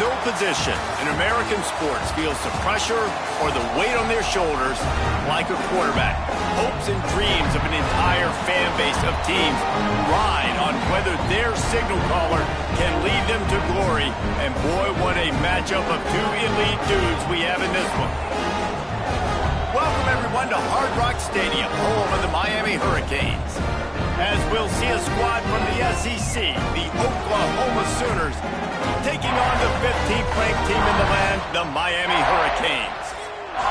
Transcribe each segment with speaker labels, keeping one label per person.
Speaker 1: no position in American sports feels the pressure or the weight on their shoulders like a quarterback. Hopes and dreams of an entire fan base of teams ride on whether their signal caller can lead them to glory. And boy, what a matchup of two elite dudes we have in this one. Welcome, everyone, to Hard Rock Stadium, home of the Miami Hurricanes. As we'll see a squad from the SEC, the Oklahoma Sooners, taking on the 15th-ranked team in the land, the Miami Hurricanes.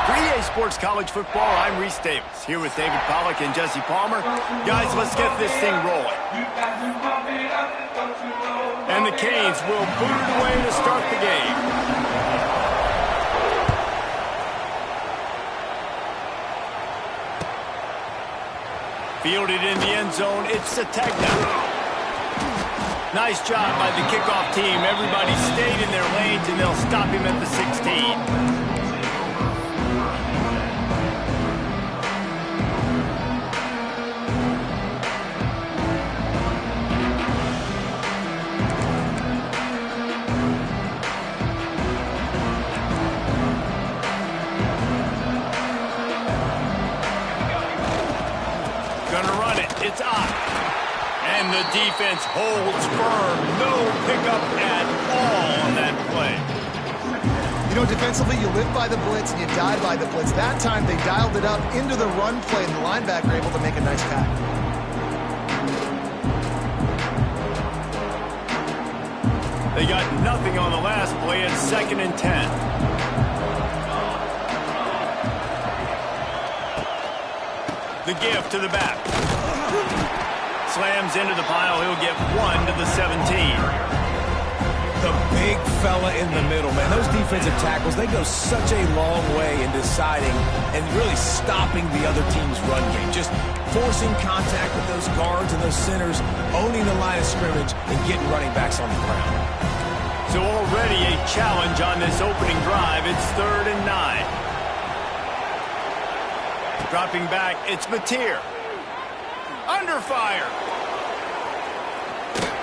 Speaker 1: For EA Sports College Football, I'm Reese Davis, here with David Pollack and Jesse Palmer. Guys, let's get this thing rolling. And the Canes will boot it away to start the game. Fielded in the end zone, it's Sategna. Nice job by the kickoff team. Everybody stayed in their lanes, and they'll stop him at the 16. It's up. And the defense holds firm. No pickup at all on that play.
Speaker 2: You know, defensively, you live by the blitz and you die by the blitz. That time, they dialed it up into the run play, and the linebacker able to make a nice tackle.
Speaker 1: They got nothing on the last play. It's 2nd and 10. The give to the back. Slams into the pile. He'll get 1 to the 17.
Speaker 3: The big fella in the middle, man. Those defensive tackles, they go such a long way in deciding and really stopping the other team's run game. Just forcing contact with those guards and those centers, owning the line of scrimmage, and getting running backs on the ground.
Speaker 1: So already a challenge on this opening drive. It's 3rd and 9. Dropping back, it's Mateer. Under fire.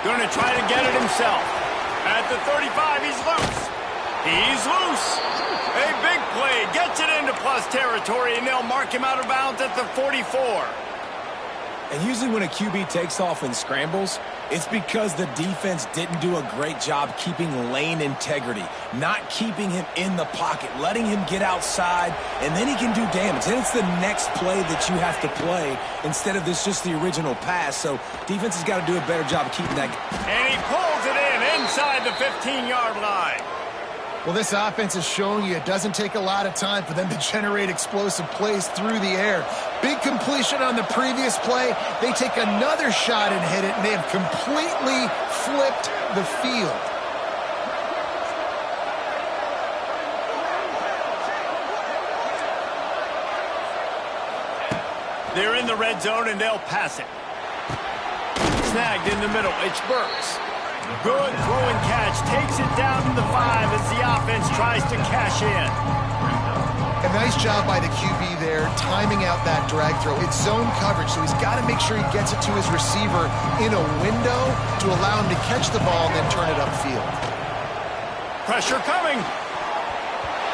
Speaker 1: Going to try to get it himself. At the 35, he's loose. He's loose. A big play. Gets it into plus territory, and they'll mark him out of bounds at the 44.
Speaker 3: And usually when a QB takes off and scrambles, it's because the defense didn't do a great job keeping lane integrity, not keeping him in the pocket, letting him get outside, and then he can do damage. Then it's the next play that you have to play instead of this just the original pass. So defense has got to do a better job of keeping that.
Speaker 1: And he pulls it in inside the 15-yard line.
Speaker 2: Well, this offense is showing you it doesn't take a lot of time for them to generate explosive plays through the air. Big completion on the previous play. They take another shot and hit it, and they have completely flipped the field.
Speaker 1: They're in the red zone, and they'll pass it. Snagged in the middle. It's Burks. Good throw and catch. Takes it down to the 5 as the offense tries to cash in.
Speaker 2: A nice job by the QB there, timing out that drag throw. It's zone coverage, so he's got to make sure he gets it to his receiver in a window to allow him to catch the ball and then turn it upfield.
Speaker 1: Pressure coming.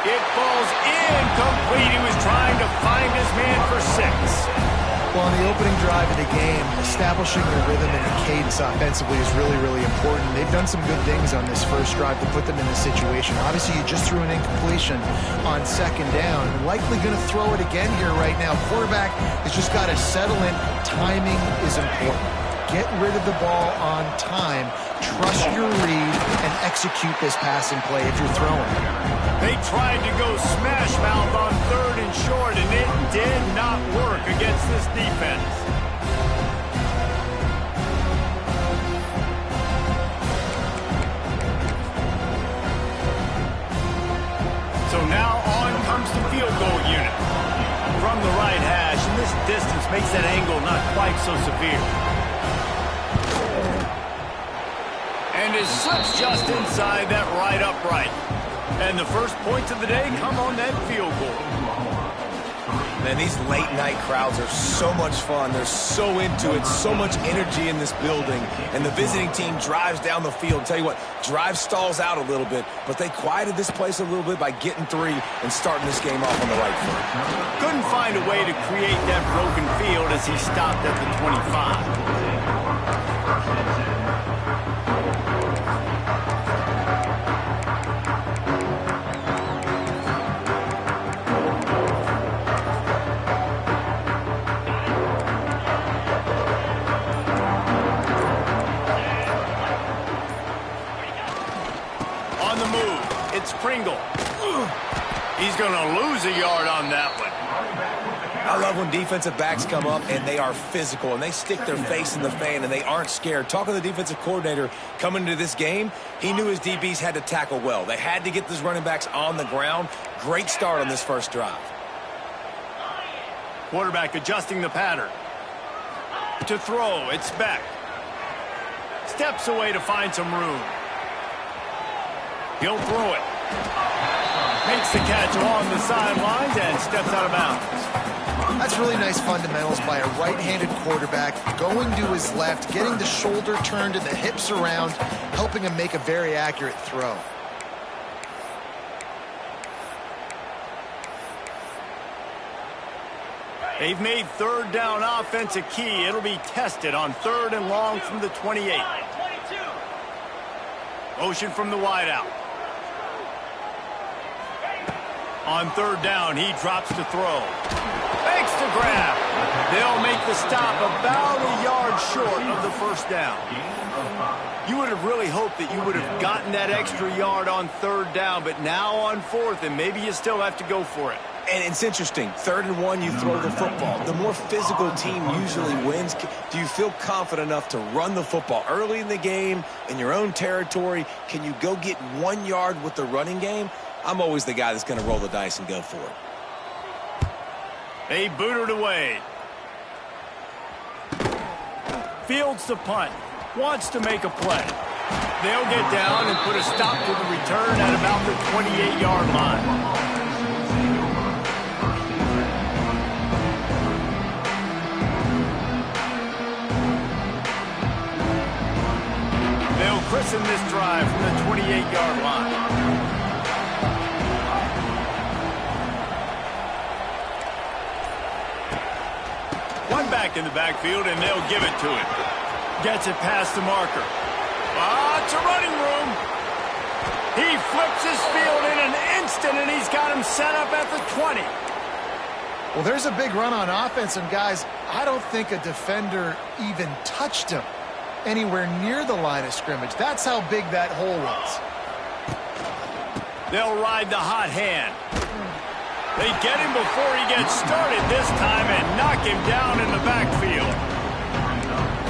Speaker 1: It falls incomplete. He was trying to find his man for 6.
Speaker 2: Well, on the opening drive of the game, establishing the rhythm and the cadence offensively is really, really important. They've done some good things on this first drive to put them in this situation. Obviously, you just threw an incompletion on 2nd down. Likely going to throw it again here right now. Quarterback has just got to settle in. Timing is important. Get rid of the ball on time. Trust your read and execute this passing play if you're throwing.
Speaker 1: They tried to go smash mouth on 3rd and short, and it did not work against this defense. So now on comes the field goal unit. From the right hash, and this distance makes that angle not quite so severe. And it slips just inside that right upright. And the first points of the day come on that field goal.
Speaker 3: Man, these late-night crowds are so much fun. They're so into it, so much energy in this building. And the visiting team drives down the field. Tell you what, drive stalls out a little bit, but they quieted this place a little bit by getting 3 and starting this game off on the right foot.
Speaker 1: Couldn't find a way to create that broken field as he stopped at the 25. Pringle. He's going to lose a yard on that one.
Speaker 3: I love when defensive backs come up and they are physical and they stick their face in the fan and they aren't scared. Talking to the defensive coordinator coming into this game, he knew his DBs had to tackle well. They had to get those running backs on the ground. Great start on this first drive.
Speaker 1: Quarterback adjusting the pattern. To throw, it's Beck. Steps away to find some room. He'll throw it. Makes the catch along the sidelines and steps out of bounds.
Speaker 2: That's really nice fundamentals by a right-handed quarterback, going to his left, getting the shoulder turned and the hips around, helping him make a very accurate throw.
Speaker 1: They've made third down offense a key. It'll be tested on 3rd and long from the 28. Motion from the wideout. On 3rd down, he drops to throw. Fakes to grab. They'll make the stop about a yard short of the first down. You would have really hoped that you would have gotten that extra yard on 3rd down, but now on 4th, and maybe you still have to go for it.
Speaker 3: And it's interesting. 3rd and 1, you throw the football. The more physical team usually wins. Do you feel confident enough to run the football early in the game, in your own territory? Can you go get 1 yard with the running game? I'm always the guy that's going to roll the dice and go for it.
Speaker 1: They boot it away. Fields the punt. Wants to make a play. They'll get down and put a stop to the return at about the 28-yard line. They'll christen this drive from the 28-yard line. One back in the backfield, and they'll give it to him. Gets it past the marker. It's a running room. He flips his field in an instant, and he's got him set up at the 20.
Speaker 2: Well, there's a big run on offense, and guys, I don't think a defender even touched him anywhere near the line of scrimmage. That's how big that hole was.
Speaker 1: They'll ride the hot hand. They get him before he gets started this time and knock him down in the backfield.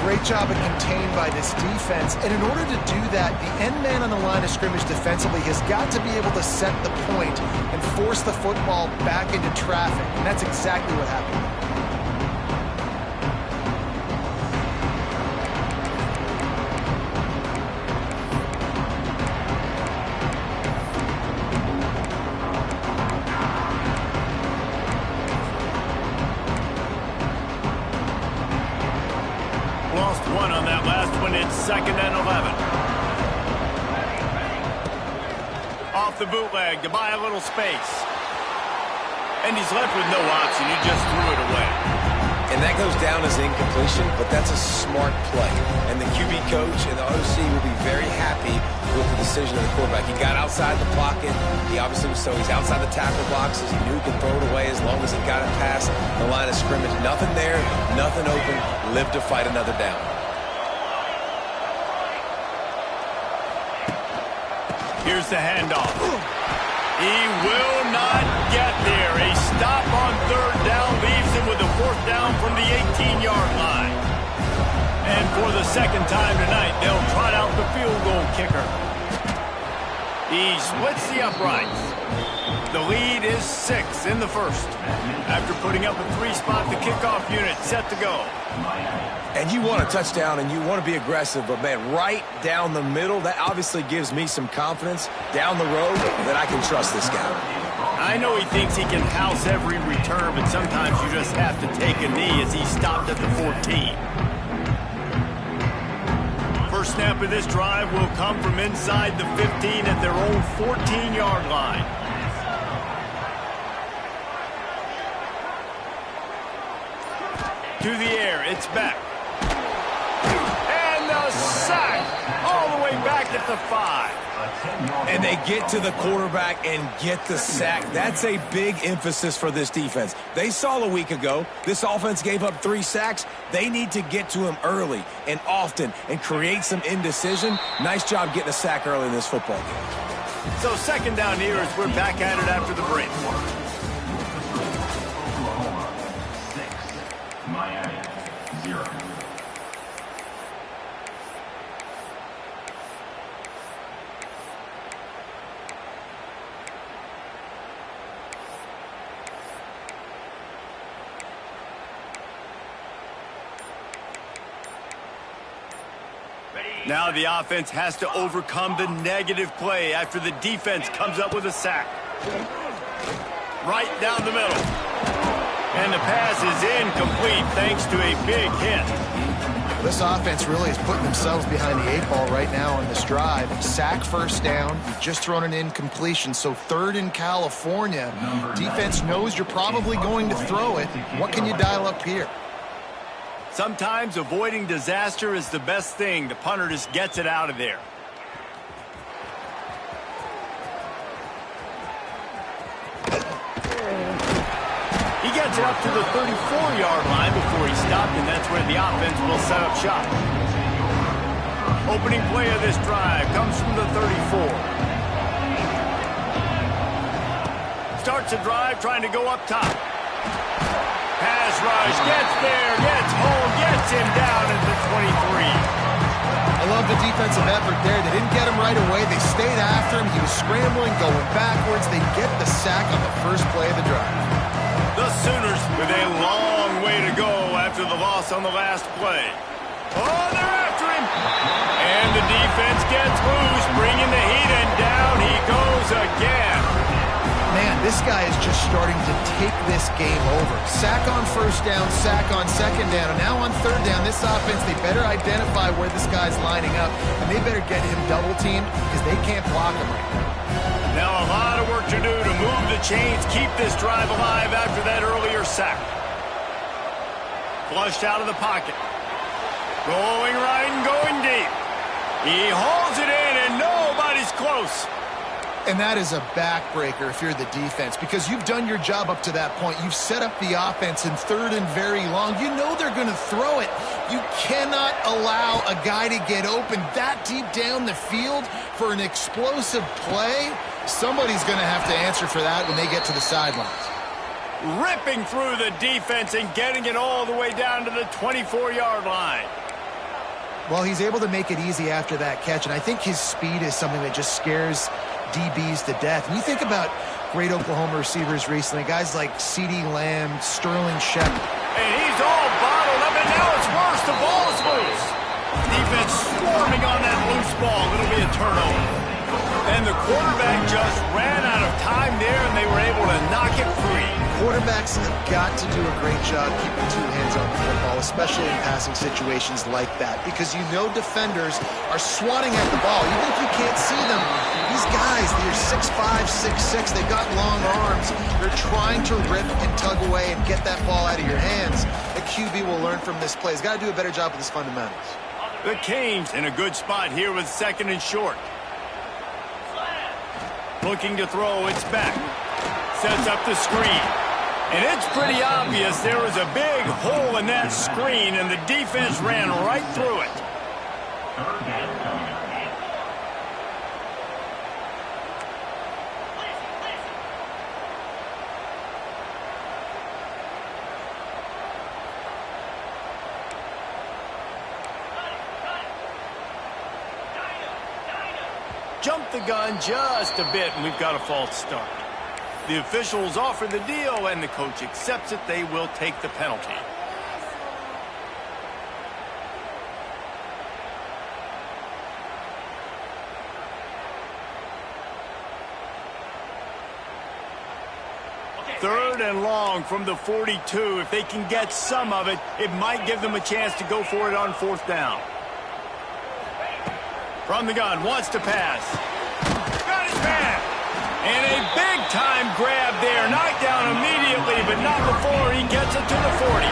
Speaker 2: Great job of contained by this defense. And in order to do that, the end man on the line of scrimmage defensively has got to be able to set the point and force the football back into traffic. And that's exactly what happened.
Speaker 1: Lost 1 on that last one. It's 2nd and 11. Off the bootleg to buy a little space. And he's left with no option. He just threw it away.
Speaker 3: And that goes down as incompletion, but that's a smart play. And the QB coach and the OC will be very happy with the decision of the quarterback. He got outside the pocket. He obviously was he's outside the tackle boxes. He knew he could throw it away as long as he got it past the line of scrimmage. Nothing there, nothing open. Live to fight another down.
Speaker 1: Here's the handoff. He will not get there. A stop on 3rd down leaves him with a 4th down from the 18-yard line. And for the 2nd time tonight, they'll trot out the field goal kicker. He splits the uprights. The lead is 6 in the 1st. After putting up a 3-spot, the kickoff unit set to go.
Speaker 3: And you want a touchdown and you want to be aggressive, but man, right down the middle, that obviously gives me some confidence down the road that I can trust this guy.
Speaker 1: I know he thinks he can house every return, but sometimes you just have to take a knee as he stopped at the 14. First snap of this drive will come from inside the 15 at their own 14-yard line. To the air, it's back. And the sack all the way back at the 5.
Speaker 3: And they get to the quarterback and get the sack. That's a big emphasis for this defense. They saw a week ago, this offense gave up 3 sacks. They need to get to him early and often and create some indecision. Nice job getting a sack early in this football game.
Speaker 1: So second down here as we're back at it after the break.
Speaker 4: Miami, 0.
Speaker 1: Now the offense has to overcome the negative play after the defense comes up with a sack. Right down the middle. And the pass is incomplete thanks to a big hit.
Speaker 2: This offense really is putting themselves behind the 8 ball right now on this drive. Sack, first down. You've just thrown an incompletion, so 3rd in California. Defense knows you're probably going to throw it. What can you dial up here?
Speaker 1: Sometimes avoiding disaster is the best thing. The punter just gets it out of there. He gets it up to the 34-yard line before he stopped, and that's where the offense will set up shop. Opening play of this drive comes from the 34. Starts a drive trying to go up top. Pass rush, gets there, gets home, gets him down at the 23.
Speaker 2: I love the defensive effort there. They didn't get him right away. They stayed after him. He was scrambling, going backwards. They get the sack on the first play of the drive.
Speaker 1: The Sooners with a long way to go after the loss on the last play. Oh, they're after him. And the defense gets loose, bringing the heat, and down he goes again.
Speaker 2: Man, this guy is just starting to take this game over. Sack on first down, sack on second down, and now on third down, this offense, they better identify where this guy's lining up, and they better get him double-teamed because they can't block him right now.
Speaker 1: Now a lot of work to do to move the chains, keep this drive alive after that earlier sack. Flushed out of the pocket. Going right and going deep. He hauls it in, and nobody's close.
Speaker 2: And that is a backbreaker if you're the defense, because you've done your job up to that point. You've set up the offense in 3rd and very long. You know they're going to throw it. You cannot allow a guy to get open that deep down the field for an explosive play. Somebody's going to have to answer for that when they get to the sidelines.
Speaker 1: Ripping through the defense and getting it all the way down to the 24-yard line.
Speaker 2: Well, he's able to make it easy after that catch, and I think his speed is something that just scares DBs to death. And you think about great Oklahoma receivers recently, guys like CeeDee Lamb, Sterling Shepard.
Speaker 1: And he's all bottled up, and now it's worse. The ball is loose. Defense swarming on that loose ball. It'll be a turnover. And the quarterback just ran out of time there, and they were able to knock it free.
Speaker 2: Quarterbacks have got to do a great job keeping 2 hands on the football, especially in passing situations like that, because you know defenders are swatting at the ball. Even if you can't see them, these guys, they're 6'5", 6'6", they've got long arms. They're trying to rip and tug away and get that ball out of your hands. The QB will learn from this play. He's got to do a better job with his fundamentals.
Speaker 1: The Canes in a good spot here with 2nd and short. Looking to throw, it's back. Sets up the screen. And it's pretty obvious there was a big hole in that screen, and the defense ran right through it. Jumped the gun just a bit, and we've got a false start. The officials offer the deal, and the coach accepts it. They will take the penalty. 3rd and long from the 42. If they can get some of it, it might give them a chance to go for it on 4th down. From the gun, wants to pass. Got his man. And a big-time grab there. Knocked down immediately, but not before he gets it to the 40.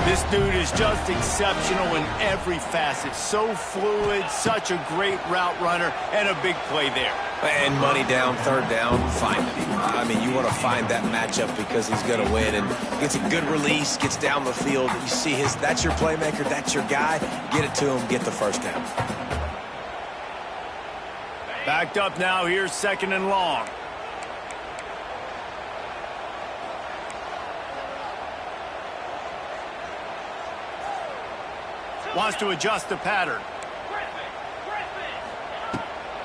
Speaker 1: This dude is just exceptional in every facet. So fluid, such a great route runner, and a big play there.
Speaker 3: And money down, 3rd down, find him. I mean, you want to find that matchup because he's going to win. And gets a good release, gets down the field. You see that's your playmaker, that's your guy. Get it to him, get the 1st down.
Speaker 1: Backed up now, here's 2nd and long. Wants to adjust the pattern.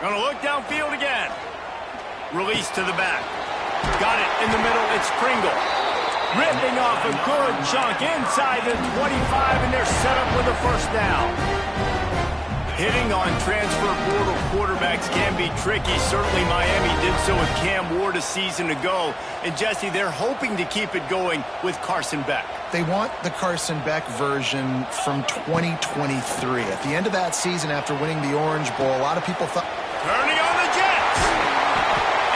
Speaker 1: Gonna look downfield again. Release to the back. Got it in the middle, it's Pringle. Ripping off a good chunk inside the 25, and they're set up with a 1st down. Hitting on transfer portal quarterbacks can be tricky. Certainly Miami did so with Cam Ward a season ago. And Jesse, they're hoping to keep it going with Carson Beck.
Speaker 2: They want the Carson Beck version from 2023. At the end of that season, after winning the Orange Bowl, a lot of people thought...
Speaker 1: Turning on the Jets!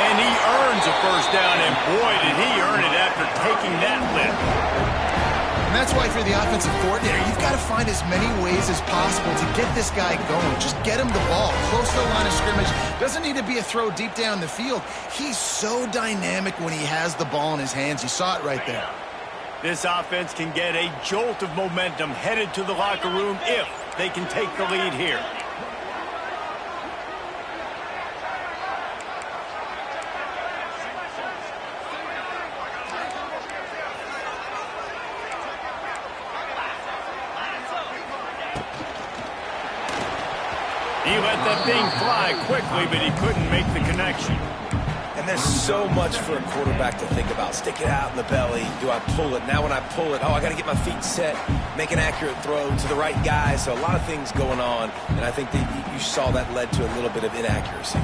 Speaker 1: And he earns a 1st down, and boy, did he earn it after taking that lift.
Speaker 2: And that's why if you're the offensive coordinator, you've got to find as many ways as possible to get this guy going. Just get him the ball close to the line of scrimmage. Doesn't need to be a throw deep down the field. He's so dynamic when he has the ball in his hands. You saw it right there.
Speaker 1: This offense can get a jolt of momentum headed to the locker room if they can take the lead here. He let that thing fly quickly, but he couldn't make the connection.
Speaker 3: And there's so much for a quarterback to think about. Stick it out in the belly. Do I pull it? Now when I pull it, I got to get my feet set, make an accurate throw to the right guy. So a lot of things going on, and I think that you saw that led to a little bit of inaccuracy.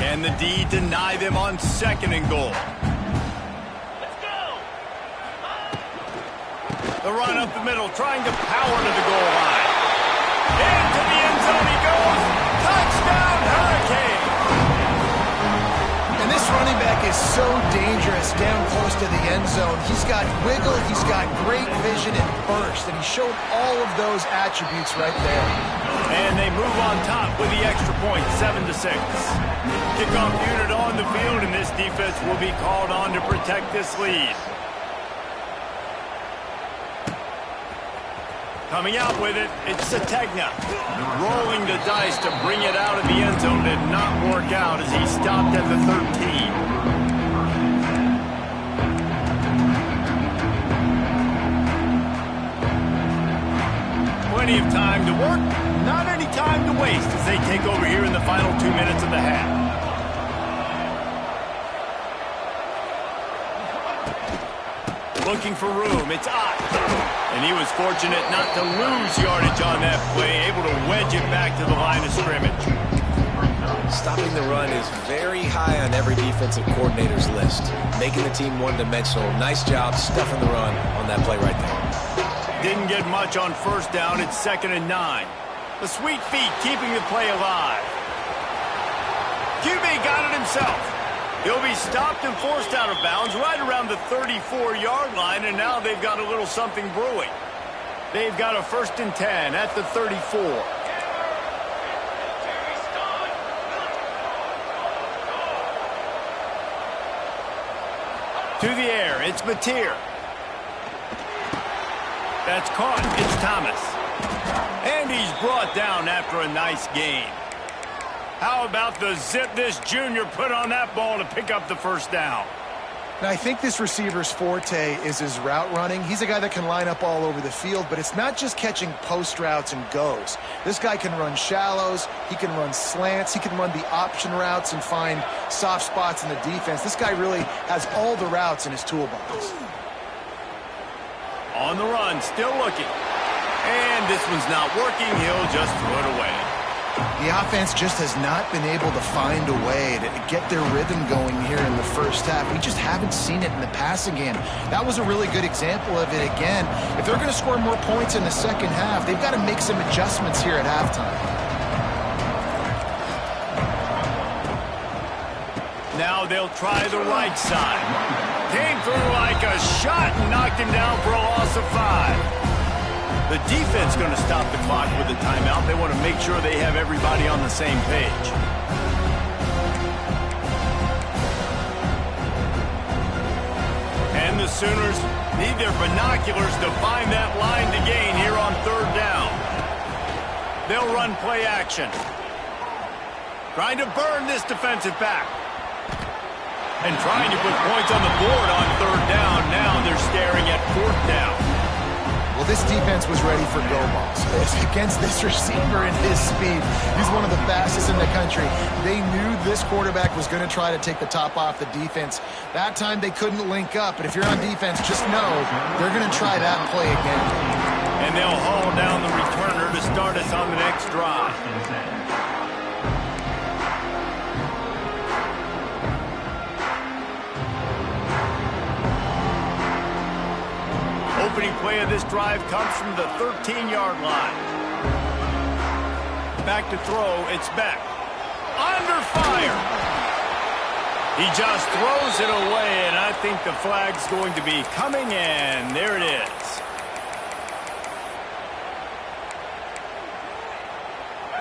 Speaker 1: And the D deny them on 2nd and goal. The run up the middle, trying to power to the goal line. Into the end zone he goes. Touchdown, Hurricane!
Speaker 2: And this running back is so dangerous down close to the end zone. He's got wiggle, he's got great vision and burst, and he showed all of those attributes right there.
Speaker 1: And they move on top with the extra point, 7-6. Kickoff unit on the field, and this defense will be called on to protect this lead. Coming out with it, it's Sategna. Rolling the dice to bring it out of the end zone. Did not work out as he stopped at the 13. Plenty of time to work, not any time to waste as they take over here in the final 2 minutes of the half. Looking for room, it's Ott. And he was fortunate not to lose yardage on that play, able to wedge it back to the line of scrimmage.
Speaker 3: Stopping the run is very high on every defensive coordinator's list. Making the team one-dimensional. Nice job stuffing the run on that play right there.
Speaker 1: Didn't get much on 1st down, it's 2nd and 9. The sweet feet keeping the play alive. QB got it himself. He'll be stopped and forced out of bounds right around the 34-yard line, and now they've got a little something brewing. They've got a 1st and 10 at the 34. To the air, it's Mateer. That's caught, it's Thomas. And he's brought down after a nice gain. How about the zip this junior put on that ball to pick up the 1st down?
Speaker 2: Now, I think this receiver's forte is his route running. He's a guy that can line up all over the field, but it's not just catching post routes and goes. This guy can run shallows, he can run slants, he can run the option routes and find soft spots in the defense. This guy really has all the routes in his toolbox.
Speaker 1: On the run, still looking. And this one's not working. He'll just throw it away.
Speaker 2: The offense just has not been able to find a way to get their rhythm going here in the first half. We just haven't seen it in the passing game. That was a really good example of it again. If they're going to score more points in the second half, they've got to make some adjustments here at halftime.
Speaker 1: Now they'll try the right side. Came through like a shot and knocked him down for a loss of 5. The defense going to stop the clock with a timeout. They want to make sure they have everybody on the same page. And the Sooners need their binoculars to find that line to gain here on 3rd down. They'll run play action. Trying to burn this defensive back. And trying to put points on the board on 3rd down. Now they're staring at 4th down.
Speaker 2: Well, this defense was ready for go balls. Against this receiver and his speed, he's one of the fastest in the country. They knew this quarterback was going to try to take the top off the defense. That time they couldn't link up, but if you're on defense, just know they're going to try that play again.
Speaker 1: And they'll haul down the returner to start us on the next drive. Opening play of this drive comes from the 13-yard line. Back to throw, it's Beck. Under fire. He just throws it away, and I think the flag's going to be coming in. There it is.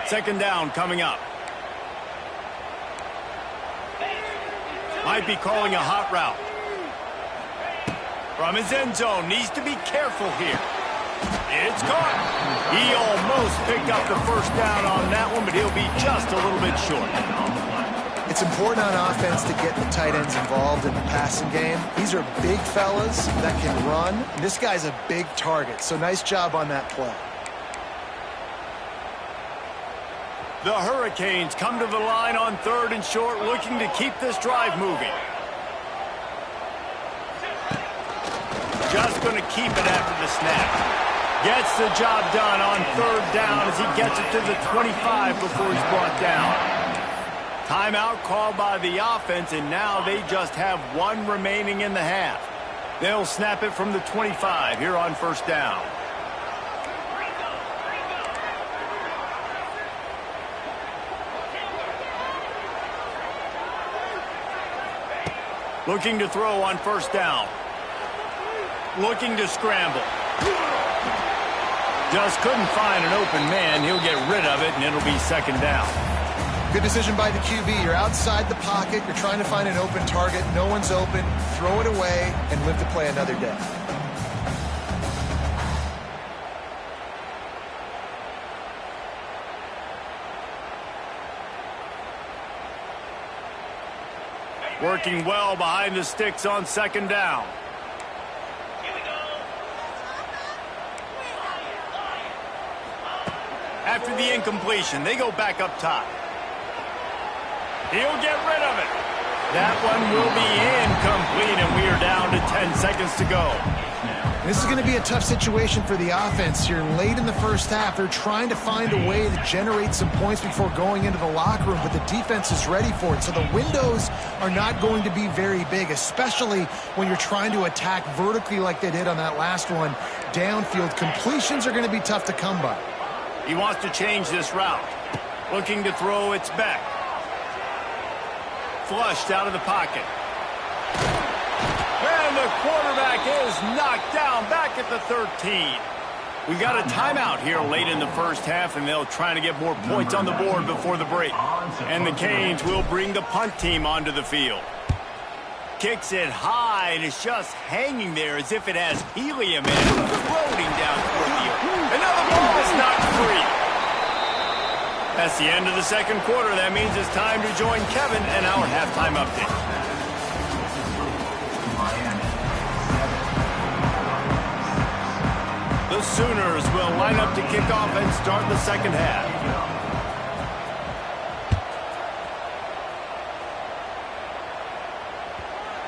Speaker 1: Second down coming up. Might be calling a hot route. From his end zone, needs to be careful here. It's caught. He almost picked up the first down on that one, but he'll be just a little bit short.
Speaker 2: It's important on offense to get the tight ends involved in the passing game. These are big fellas that can run. This guy's a big target, so nice job on that play.
Speaker 1: The Hurricanes come to the line on 3rd and short, looking to keep this drive moving. Just going to keep it after the snap. Gets the job done on 3rd down as he gets it to the 25 before he's brought down. Timeout called by the offense, and now they just have 1 remaining in the half. They'll snap it from the 25 here on 1st down. Looking to throw on 1st down. Looking to scramble. Just couldn't find an open man. He'll get rid of it, and it'll be 2nd down.
Speaker 2: Good decision by the QB. You're outside the pocket. You're trying to find an open target. No one's open. Throw it away and live to play another day.
Speaker 1: Working well behind the sticks on 2nd down. After the incompletion, they go back up top. He'll get rid of it. That one will be incomplete, and we are down to 10 seconds to go.
Speaker 2: This is going to be a tough situation for the offense here. Late in the first half, they're trying to find a way to generate some points before going into the locker room, but the defense is ready for it. So the windows are not going to be very big, especially when you're trying to attack vertically like they did on that last one. Downfield completions are going to be tough to come by.
Speaker 1: He wants to change this route. Looking to throw, it's back. Flushed out of the pocket. And the quarterback is knocked down back at the 13. We've got a timeout here late in the first half, and they'll try to get more points on the board before the break. And the Canes will bring the punt team onto the field. Kicks it high, and it's just hanging there as if it has helium in it, floating down toward the earth. And now the ball is knocked free. That's the end of the second quarter. That means it's time to join Kevin and our halftime update. The Sooners will line up to kick off and start the second half.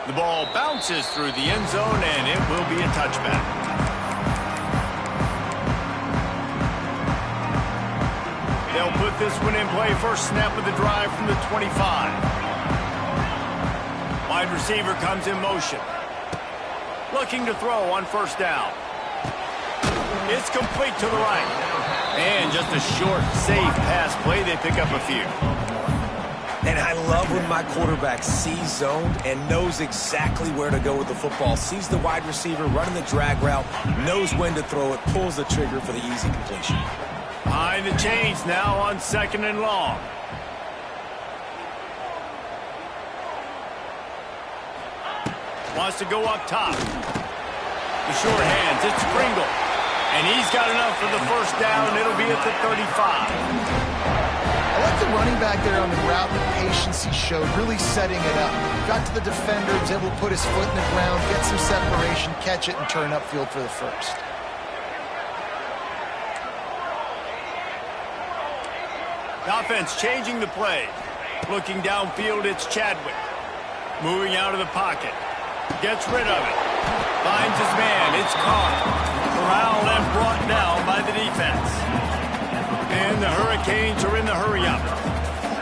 Speaker 1: The ball bounces through the end zone, and it will be a touchback. this one in play. First snap of the drive from the 25. Wide receiver comes in motion. Looking to throw on first down. It's complete to the right. And just a short, safe pass play. They pick up a few.
Speaker 3: And I love when my quarterback sees zoned and knows exactly where to go with the football. Sees the wide receiver running the drag route, knows when to throw it, pulls the trigger for the easy completion.
Speaker 1: Behind the chains now on 2nd and long. Wants to go up top. The short hands, it's Pringle. And he's got enough for the first down. It'll be at the 35.
Speaker 2: I like the running back there on the route, the patience he showed, really setting it up. Got to the defender, was able to put his foot in the ground, get some separation, catch it, and turn upfield for the first.
Speaker 1: Offense changing the play. Looking downfield, it's Chadwick. Moving out of the pocket. Gets rid of it. Finds his man. It's caught. Corralled and brought down by the defense. And the Hurricanes are in the hurry-up.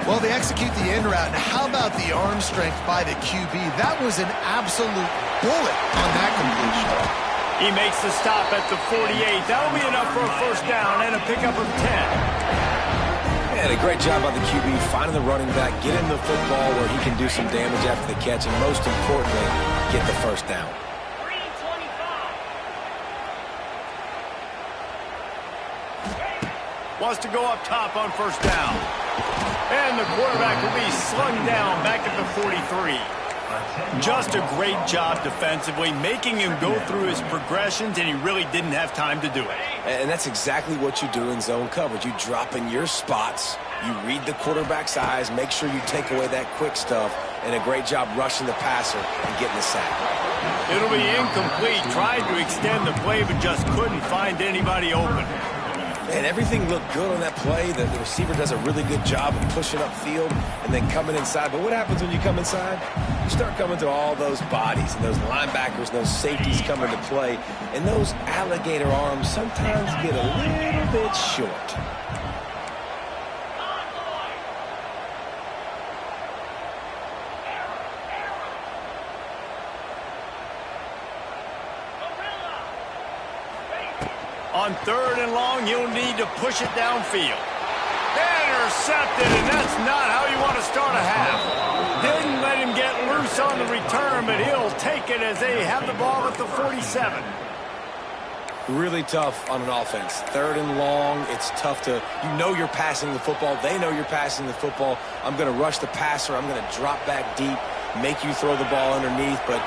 Speaker 2: Well, they execute the in route. Now, how about the arm strength by the QB? That was an absolute bullet on that completion.
Speaker 1: He makes the stop at the 48. That'll be enough for a first down and a pickup of 10.
Speaker 3: And a great job by the QB finding the running back, get him the football where he can do some damage after the catch, and most importantly, get the first down.
Speaker 1: Wants to go up top on first down. And the quarterback will be slung down back at the 43. Just a great job defensively, making him go through his progressions, and he really didn't have time to do it.
Speaker 3: And that's exactly what you do in zone coverage. You drop in your spots, you read the quarterback's eyes, make sure you take away that quick stuff, and a great job rushing the passer and getting the sack.
Speaker 1: It'll be incomplete. Tried to extend the play, but just couldn't find anybody open.
Speaker 3: And everything looked good on that play. The receiver does a really good job of pushing upfield and then coming inside. But what happens when you come inside? You start coming to all those bodies and those linebackers, those safeties come into play. And those alligator arms sometimes get a little bit short.
Speaker 1: On 3rd and long, you'll need to push it downfield. Intercepted, and that's not how you want to start a half. Didn't let him get loose on the return, but he'll take it as they have the ball at the 47.
Speaker 3: Really tough on an offense. 3rd and long, it's tough to, you're passing the football. They know you're passing the football. I'm going to rush the passer. I'm going to drop back deep, make you throw the ball underneath. But,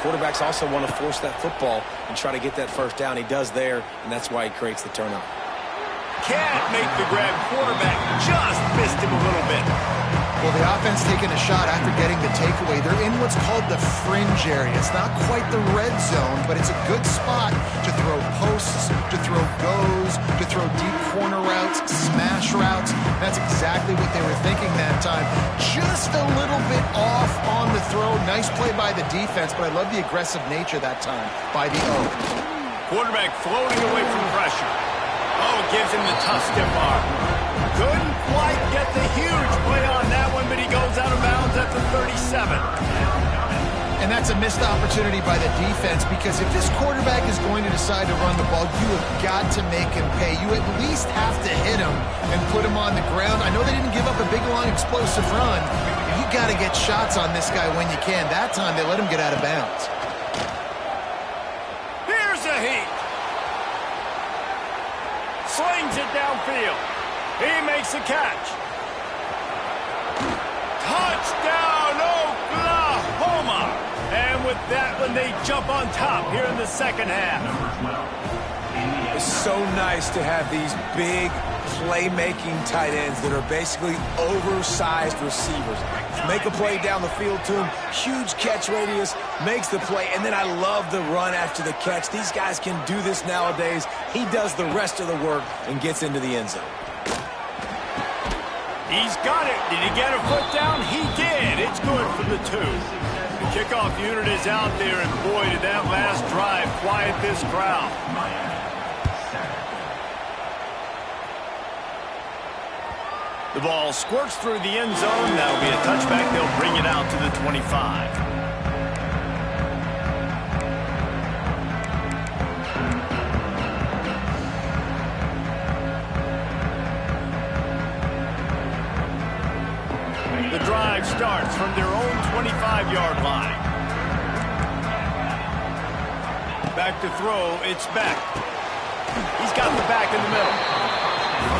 Speaker 3: quarterbacks also want to force that football and try to get that first down. He does there, and that's why he creates the turnover.
Speaker 1: Can't make the grab. Quarterback just missed him a little bit.
Speaker 2: Well, the offense taking a shot after getting the takeaway. They're in what's called the fringe area. It's not quite the red zone, but it's a good spot to throw posts, to throw goes, to throw deep corner routes, smash routes. That's exactly what they were thinking that time. Just a little bit off on the throw. Nice play by the defense, but I love the aggressive nature that time by the O.
Speaker 1: Quarterback floating away from pressure. Oh, gives him the tough stiff arm. Couldn't quite get the huge play on that one, but he goes out of bounds at the 37.
Speaker 2: And that's a missed opportunity by the defense, because if this quarterback is going to decide to run the ball, you have got to make him pay. You at least have to hit him and put him on the ground. I know they didn't give up a big, long, explosive run. You got to get shots on this guy when you can. That time, they let him get out of bounds.
Speaker 1: Here's a heat. Slings it downfield. He makes the catch. Touchdown, Oklahoma! And with that one, they jump on top here in the second half.
Speaker 3: It's so nice to have these big playmaking tight ends that are basically oversized receivers. Make a play down the field to him, huge catch radius, makes the play, and then I love the run after the catch. These guys can do this nowadays. He does the rest of the work and gets into the end zone.
Speaker 1: He's got it. Did he get a foot down? He did. It's good for the 2. The kickoff unit is out there, and boy, did that last drive quiet this crowd. The ball squirts through the end zone. That'll be a touchback. They'll bring it out to the 25. The drive starts from their own 25-yard line. Back to throw. It's Beck. He's got the back in the middle.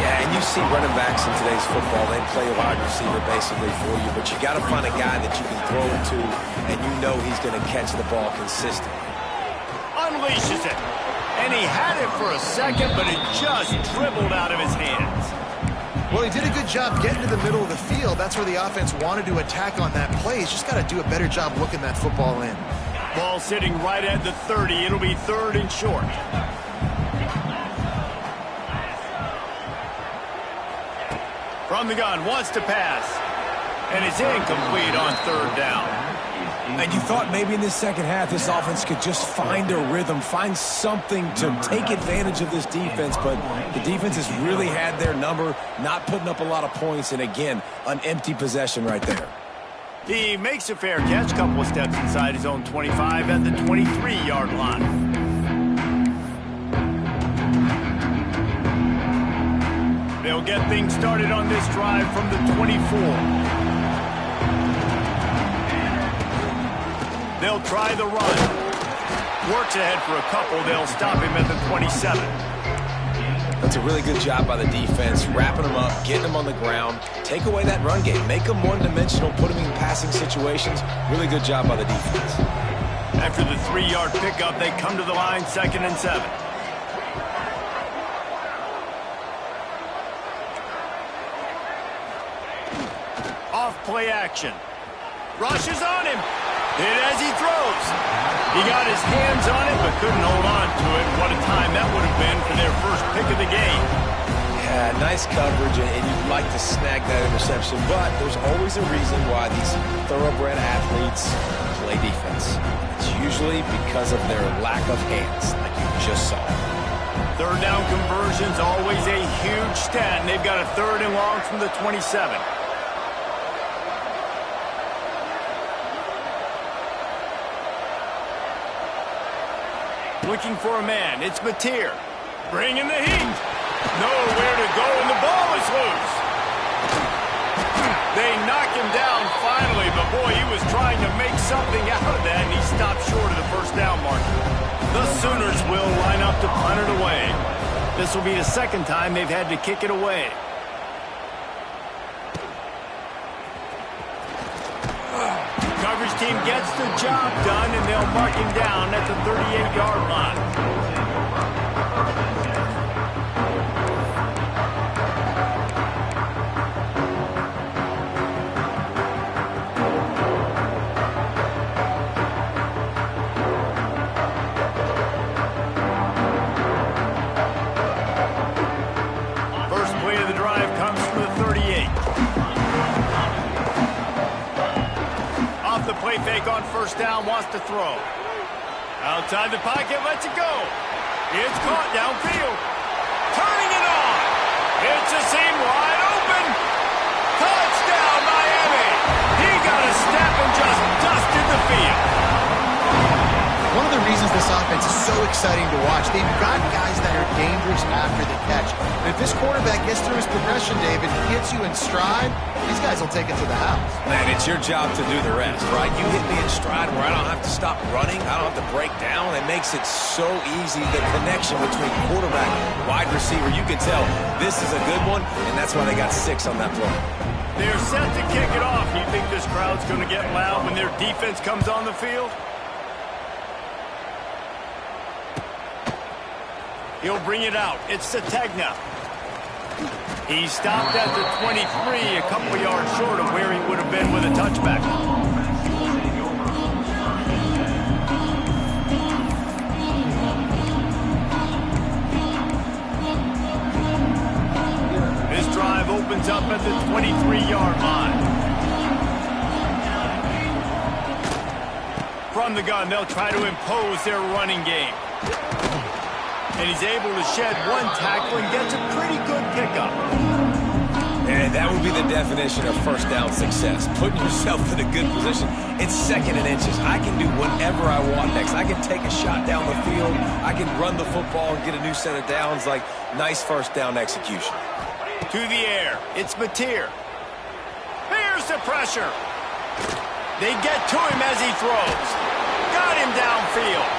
Speaker 5: Yeah, and you see running backs in today's football, they play a wide receiver basically for you, but you got to find a guy that you can throw it to, and you know he's going to catch the ball consistently.
Speaker 1: Unleashes it. And he had it for a second, but it just dribbled out of his hands.
Speaker 2: Well, he did a good job getting to the middle of the field. That's where the offense wanted to attack on that play. He's just got to do a better job looking that football in.
Speaker 1: Ball sitting right at the 30. It'll be 3rd and short. From the gun, wants to pass. And it's incomplete on 3rd down.
Speaker 3: And you thought maybe in this second half this offense could just find a rhythm, find something to take advantage of this defense, but the defense has really had their number, not putting up a lot of points, and again, an empty possession right there.
Speaker 1: He makes a fair catch, couple of steps inside his own 25 at the 23-yard line. They'll get things started on this drive from the 24. They'll try the run. Works ahead for a couple. They'll stop him at the 27.
Speaker 5: That's a really good job by the defense, wrapping them up, getting them on the ground, take away that run game, make them one-dimensional, put them in passing situations. Really good job by the defense.
Speaker 1: After the 3-yard pickup, they come to the line, 2nd and 7. Off play action. Rushes on him. Hit as he throws. He got his hands on it, but couldn't hold on to it. What a time that would have been for their first pick of the game.
Speaker 5: Yeah, nice coverage, and you'd like to snag that interception, but there's always a reason why these thoroughbred athletes play defense. It's usually because of their lack of hands, like you just saw.
Speaker 1: 3rd down conversion's always a huge stat, and they've got a 3rd and long from the 27. Looking for a man. It's Mateer. Bringing the heat. Nowhere to go, and the ball is loose. They knock him down finally, but boy, he was trying to make something out of that, and he stopped short of the 1st down marker. The Sooners will line up to punt it away. This will be the 2nd time they've had to kick it away. Coverage team gets the job done, and they'll mark him down at the 38-yard line. First play of the drive comes from the 38. The play fake on 1st down, wants to throw. Outside the pocket, lets it go. It's caught downfield. Turning it on. It's a seam wide open. Touchdown, Miami. He got a step and just dusted the field.
Speaker 2: One of the reasons this offense is so exciting to watch, they've got guys that are dangerous after the catch. And if this quarterback gets through his progression, David, he hits you in stride, these guys will take it to the house.
Speaker 5: Man, it's your job to do the rest, right? You hit me in stride where I don't have to stop running. I don't have to break down. It makes it so easy, the connection between quarterback and wide receiver. You can tell this is a good one, and that's why they got 6 on that play.
Speaker 1: They're set to kick it off. You think this crowd's going to get loud when their defense comes on the field? He'll bring it out. It's Sategna. He stopped at the 23, a couple of yards short of where he would have been with a touchback. This drive opens up at the 23-yard line. From the gun, they'll try to impose their running game. And he's able to shed one tackle and gets a pretty good pickup.
Speaker 5: And that would be the definition of first down success. Putting yourself in a good position. It's second and inches. I can do whatever I want next. I can take a shot down the field. I can run the football and get a new set of downs. Like, nice first down execution.
Speaker 1: To the air. It's Mateer. Here's the pressure. They get to him as he throws. Got him downfield.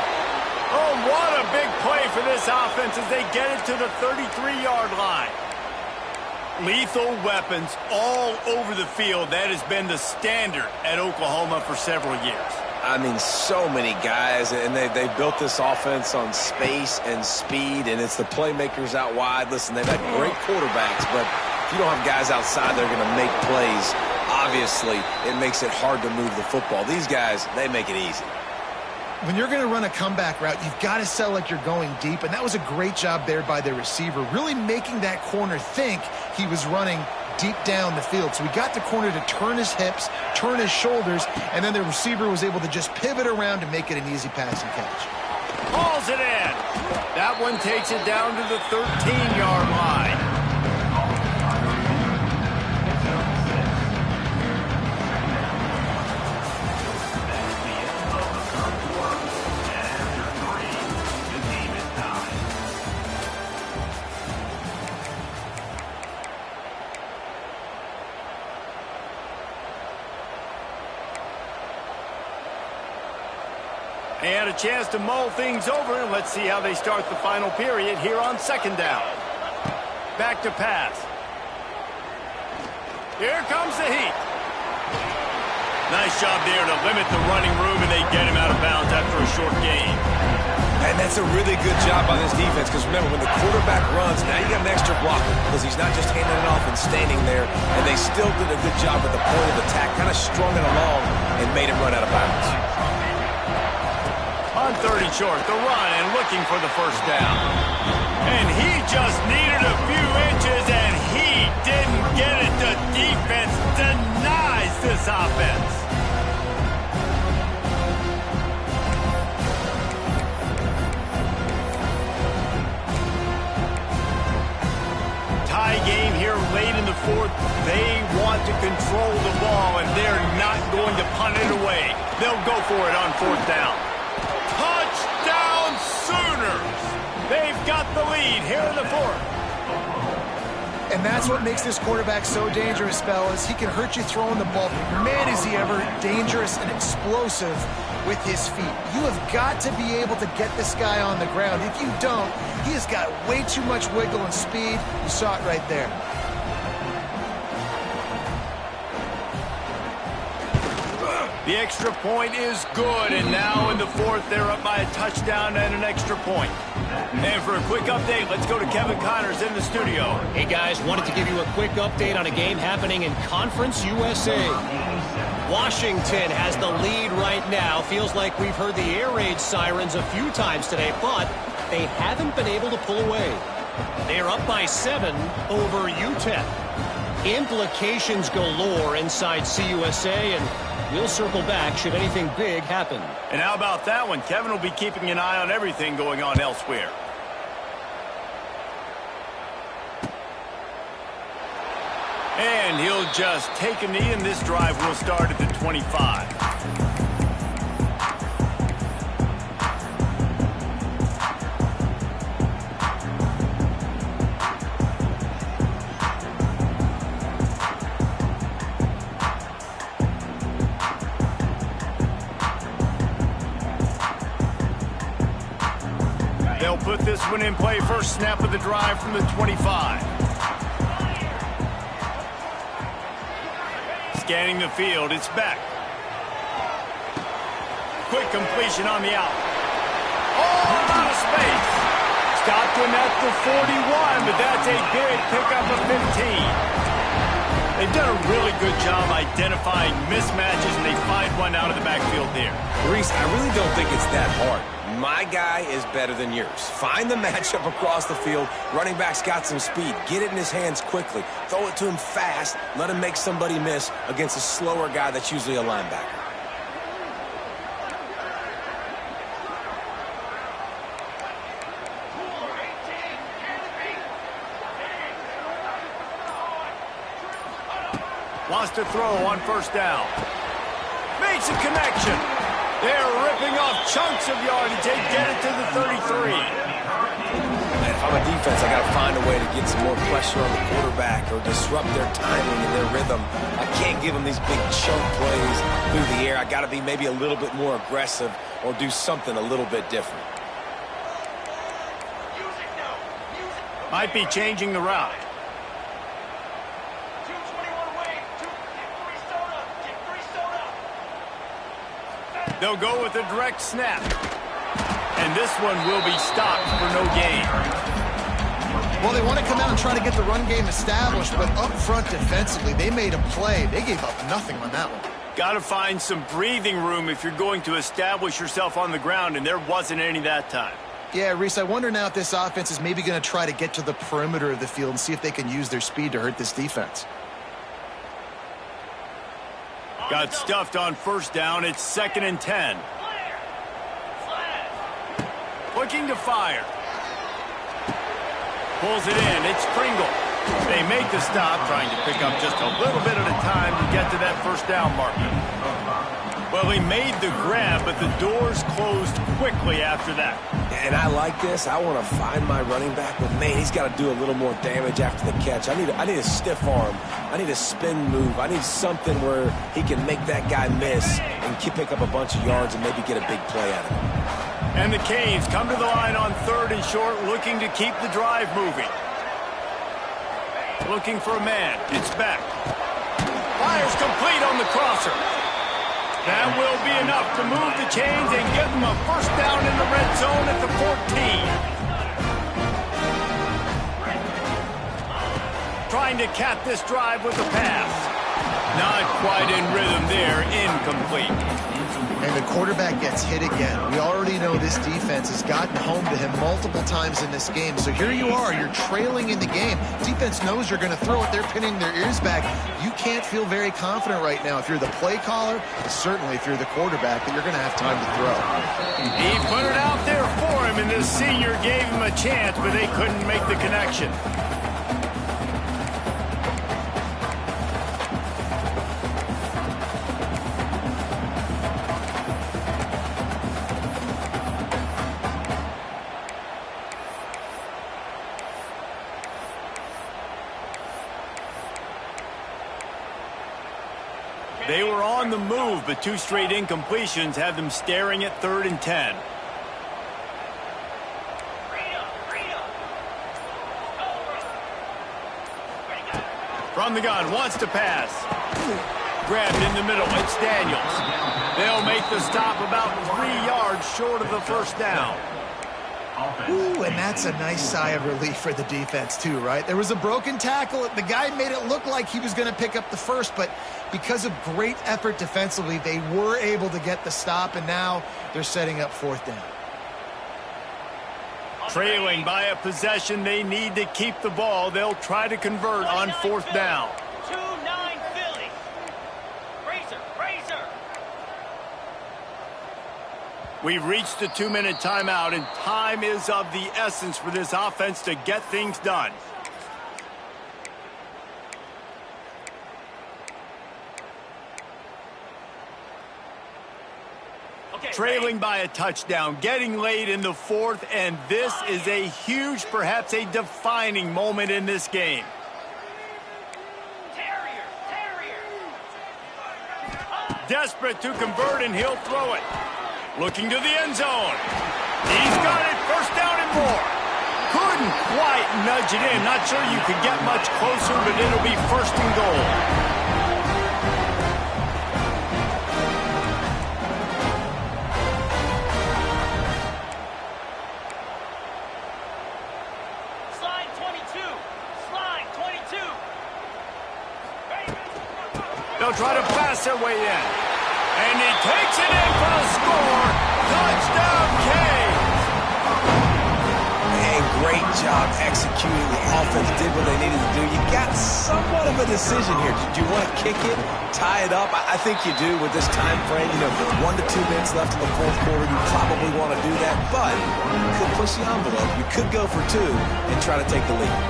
Speaker 1: Oh, what a big play for this offense as they get it to the 33-yard line. Lethal weapons all over the field. That has been the standard at Oklahoma for several years.
Speaker 5: I mean, so many guys, and they built this offense on space and speed, and it's the playmakers out wide. Listen, they've had great quarterbacks, but if you don't have guys outside, they're going to make plays. Obviously, it makes it hard to move the football. These guys, they make it easy.
Speaker 2: When you're going to run a comeback route, you've got to sell like you're going deep, and that was a great job there by the receiver, really making that corner think he was running deep down the field. So we got the corner to turn his hips, turn his shoulders, and then the receiver was able to just pivot around to make it an easy passing catch.
Speaker 1: Hauls it in. That one takes it down to the 13-yard line. And a chance to mull things over, and let's see how they start the final period here on second down. Back to pass. Here comes the heat. Nice job there to limit the running room, and they get him out of bounds after a short gain.
Speaker 5: And that's a really good job by this defense, because remember, when the quarterback runs, now you got an extra blocker, because he's not just handing it off and standing there, and they still did a good job at the point of attack, kind of strung it along and made him run out of bounds.
Speaker 1: On 30 short, the run and looking for the first down. And he just needed a few inches, and he didn't get it. The defense denies this offense. Tie game here late in the fourth. They want to control the ball, and they're not going to punt it away. They'll go for it on fourth down. Touchdown Sooners! They've got the lead here in the fourth.
Speaker 2: And that's what makes this quarterback so dangerous, fellas. He can hurt you throwing the ball, but man, is he ever dangerous and explosive with his feet. You have got to be able to get this guy on the ground. If you don't, he has got way too much wiggle and speed. You saw it right there.
Speaker 1: The extra point is good, and now in the fourth, they're up by a touchdown and an extra point. And for a quick update, let's go to Kevin Connors in the studio.
Speaker 6: Hey, guys, wanted to give you a quick update on a game happening in Conference USA. Washington has the lead right now. Feels like we've heard the air raid sirens a few times today, but they haven't been able to pull away. They're up by 7 over UTEP. Implications galore inside CUSA, and we'll circle back should anything big happen.
Speaker 1: And how about that one? Kevin will be keeping an eye on everything going on elsewhere. And he'll just take a knee, and this drive will start at the 25. They'll put this one in play. First snap of the drive from the 25. Scanning the field, it's back. Quick completion on the out. Oh, out of space. Stopped him at the 41, but that's a big pickup of 15. They've done a really good job identifying mismatches, and they find one out of the backfield there.
Speaker 5: Reese, I really don't think it's that hard. My guy is better than yours. Find the matchup across the field. Running back's got some speed. Get it in his hands quickly. Throw it to him fast. Let him make somebody miss against a slower guy that's usually a linebacker.
Speaker 1: Lost a throw on first down. Makes a connection. They're ripping off chunks of yardage. They get it to the 33.
Speaker 5: And if I'm a defense, I got to find a way to get some more pressure on the quarterback or disrupt their timing and their rhythm. I can't give them these big chunk plays through the air. I got to be maybe a little bit more aggressive or do something a little bit different.
Speaker 1: Might be changing the route. They'll go with a direct snap. And this one will be stopped for no gain.
Speaker 2: Well, they want to come out and try to get the run game established, but up front defensively, they made a play. They gave up nothing on that one.
Speaker 1: Got to find some breathing room if you're going to establish yourself on the ground, and there wasn't any that time.
Speaker 2: Yeah, Reese, I wonder now if this offense is maybe going to try to get to the perimeter of the field and see if they can use their speed to hurt this defense.
Speaker 1: Got stuffed on first down. It's 2nd and 10. Looking to fire. Pulls it in. It's Pringle. They make the stop, trying to pick up just a little bit at a time to get to that first down marker. Well, he made the grab, but the doors closed quickly after that.
Speaker 5: And I like this. I want to find my running back, but man, he's got to do a little more damage after the catch. I need a stiff arm. I need a spin move. I need something where he can make that guy miss and pick up a bunch of yards and maybe get a big play out of it.
Speaker 1: And the Canes come to the line on 3rd and short, looking to keep the drive moving. Looking for a man. It's Beck. Fires complete on the crosser. That will be enough to move the chains and give them a first down in the red zone at the 14. Trying to cap this drive with a pass. Not quite in rhythm there. Incomplete.
Speaker 2: And the quarterback gets hit again. We already know this defense has gotten home to him multiple times in this game. So here you are, you're trailing in the game. Defense knows you're going to throw it. They're pinning their ears back. You can't feel very confident right now if you're the play caller, certainly if you're the quarterback, that you're going to have time to throw.
Speaker 1: He put it out there for him, and the senior gave him a chance, but they couldn't make the connection. They were on the move, but 2 straight incompletions have them staring at 3rd and 10. From the gun, wants to pass. Grabbed in the middle, it's Daniels. They'll make the stop about 3 yards short of the first down.
Speaker 2: Ooh, and that's a nice sigh of relief for the defense too, right? There was a broken tackle. The guy made it look like he was going to pick up the first, but because of great effort defensively, they were able to get the stop, and now they're setting up 4th down.
Speaker 1: Trailing by a possession, they need to keep the ball. They'll try to convert on 4th down.
Speaker 6: 2-9 Philly. Razor.
Speaker 1: We've reached the 2-minute timeout, and time is of the essence for this offense to get things done. Trailing by a touchdown, getting late in the 4th, and this is a huge, perhaps a defining moment in this game. Desperate to convert, and he'll throw it. Looking to the end zone. He's got it, first down and more. Couldn't quite nudge it in. Not sure you could get much closer, but it'll be 1st and goal.
Speaker 6: Slide 22.
Speaker 1: They'll try to pass their way in. And he takes it in for the score. Touchdown, Canes.
Speaker 5: And great job executing. The offense did what they needed to do. You got somewhat of a decision here. Do you want to kick it, tie it up? I think you do with this time frame. 1 to 2 minutes left in the 4th quarter. You probably want to do that, but you could push the envelope. You could go for 2 and try to take the lead.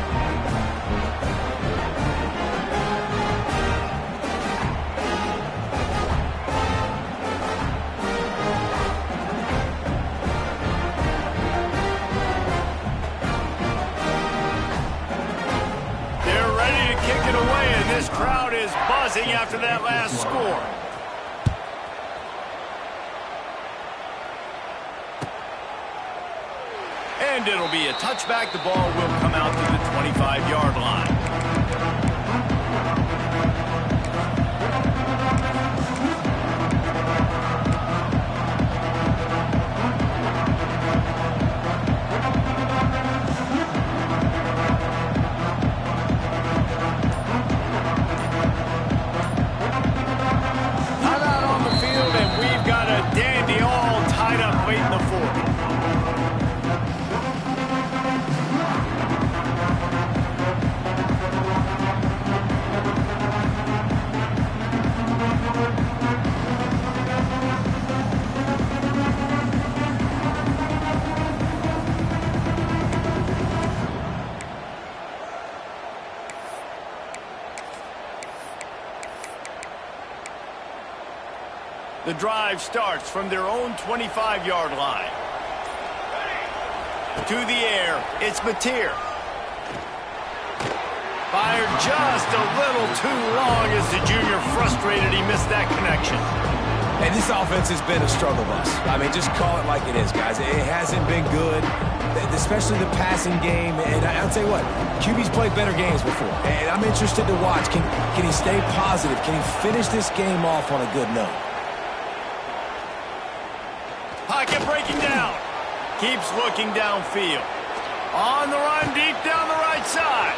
Speaker 1: This crowd is buzzing after that last score. And it'll be a touchback. The ball will come out to the 25-yard line. Time out on the field, and we've got a dandy all tied up late in the fourth. The drive starts from their own 25-yard line. To the air, it's Mateer. Fired just a little too long as the junior frustrated he missed that connection.
Speaker 3: And this offense has been a struggle bus. I mean, just call it like it is, guys. It hasn't been good, especially the passing game. And I'll tell you what, QB's played better games before. And I'm interested to watch. Can he stay positive? Can he finish this game off on a good note?
Speaker 1: Pocket breaking down. Keeps looking downfield. On the run, deep down the right side.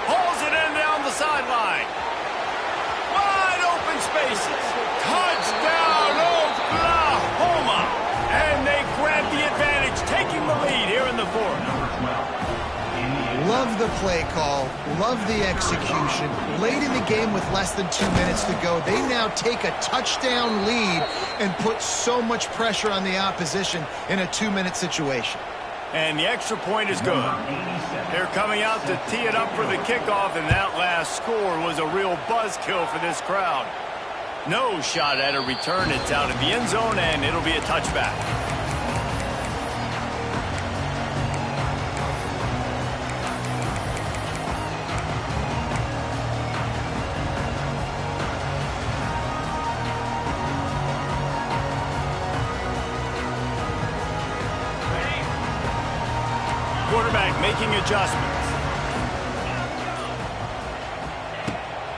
Speaker 1: Pulls it in down the sideline. Wide open spaces. Touchdown, Oklahoma. And they grab the advantage, taking the lead here in the fourth.
Speaker 2: Love the play call. Love the execution. Late in the game with less than 2 minutes to go, they now take a touchdown lead and put so much pressure on the opposition in a 2-minute situation.
Speaker 1: And the extra point is good. They're coming out to tee it up for the kickoff, and that last score was a real buzzkill for this crowd. No shot at a return. It's out of the end zone, and it'll be a touchback. Quarterback making adjustments.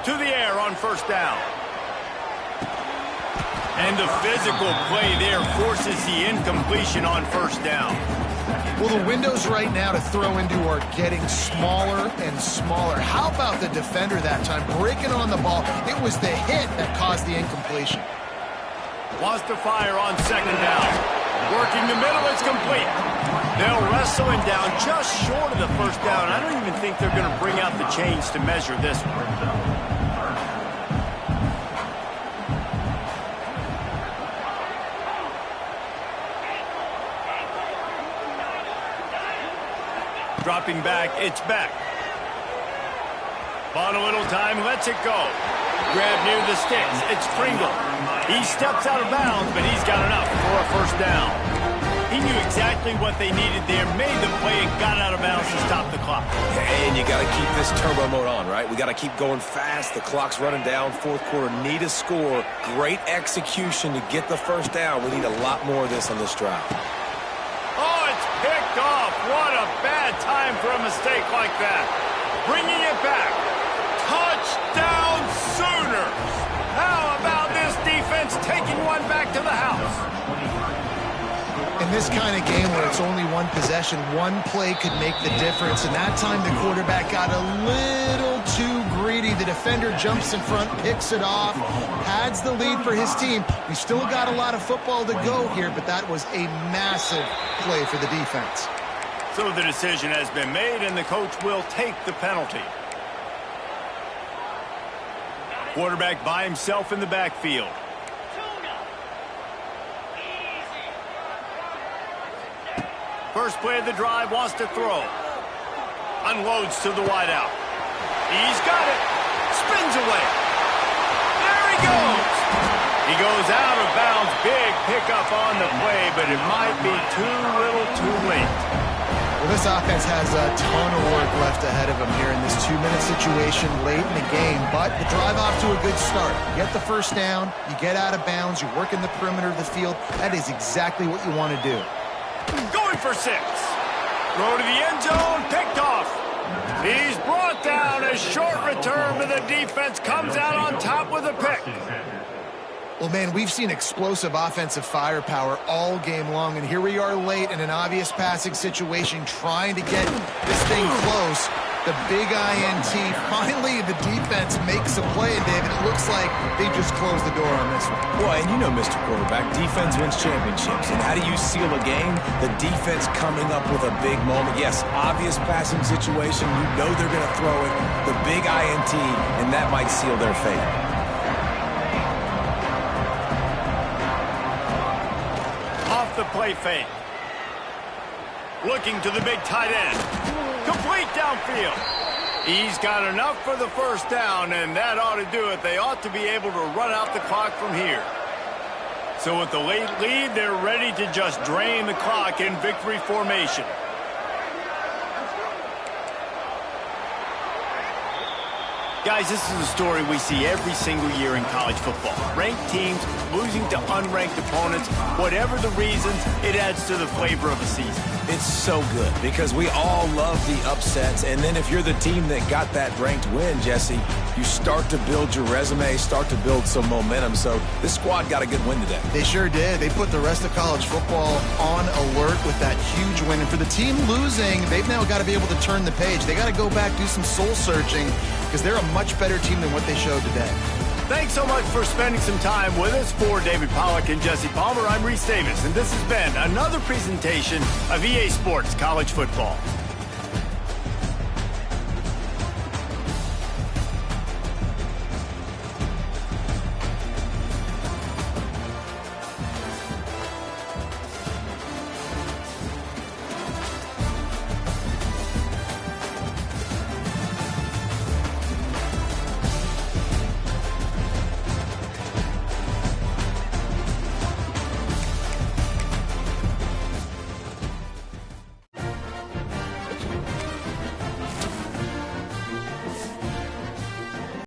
Speaker 1: To the air on first down. And the physical play there forces the incompletion on first down.
Speaker 2: Well, the windows right now to throw into are getting smaller and smaller. How about the defender that time breaking on the ball? It was the hit that caused the incompletion.
Speaker 1: Wants to fire on second down. Working the middle, it's complete. They'll wrestle him down just short of the first down. I don't even think they're going to bring out the chains to measure this one. Dropping back, it's back. Bought a little time, lets it go. Grab near the sticks, it's Pringle. He steps out of bounds, but he's got enough for a first down. He knew exactly what they needed there, made the play, and got out of bounds to stop the clock.
Speaker 3: And you got to keep this turbo mode on, right? We got to keep going fast. The clock's running down. Fourth quarter, need a score. Great execution to get the first down. We need a lot more of this on this drive.
Speaker 1: Oh, it's picked off. What a bad time for a mistake like that. Bringing it back. Touchdown Sooners. How about this defense taking one back to the house?
Speaker 2: In this kind of game where it's only one possession, one play could make the difference. And that time the quarterback got a little too greedy. The defender jumps in front, picks it off, adds the lead for his team. We still got a lot of football to go here, but that was a massive play for the defense.
Speaker 1: So the decision has been made, and the coach will take the penalty. Quarterback by himself in the backfield. First play of the drive, wants to throw. Unloads to the wideout. He's got it. Spins away. There he goes. He goes out of bounds. Big pickup on the play, but it might be too little too late.
Speaker 2: Well, this offense has a ton of work left ahead of them here in this 2-minute situation late in the game, but the drive off to a good start. You get the first down, you get out of bounds, you work in the perimeter of the field. That is exactly what you want to do.
Speaker 1: Going for 6. Throw to the end zone, picked off. He's brought down. A short return, but the defense comes out on top with a pick.
Speaker 2: Well, man, we've seen explosive offensive firepower all game long, and here we are late in an obvious passing situation trying to get this thing close. The big INT. Finally, the defense makes a play, and David, it looks like they just closed the door on this one.
Speaker 3: Boy, and you know, Mr. Quarterback, defense wins championships. And how do you seal a game? The defense coming up with a big moment. Yes, obvious passing situation. You know they're going to throw it. The big INT, and that might seal their fate.
Speaker 1: Off the play fake. Looking to the big tight end. Complete downfield. He's got enough for the first down, and that ought to do it. They ought to be able to run out the clock from here. So with the late lead, they're ready to just drain the clock in victory formation. Guys, this is a story we see every single year in college football. Ranked teams losing to unranked opponents. Whatever the reasons, it adds to the flavor of a season.
Speaker 3: It's so good because we all love the upsets, and then if you're the team that got that ranked win, Jesse, you start to build your resume, start to build some momentum. So this squad got a good win today.
Speaker 2: They sure did. They put the rest of college football on alert with that huge win. And for the team losing, they've now got to be able to turn the page. They got to go back, do some soul searching, because they're a much better team than what they showed today.
Speaker 1: Thanks so much for spending some time with us. For David Pollack and Jesse Palmer, I'm Reese Davis, and this has been another presentation of EA Sports College Football.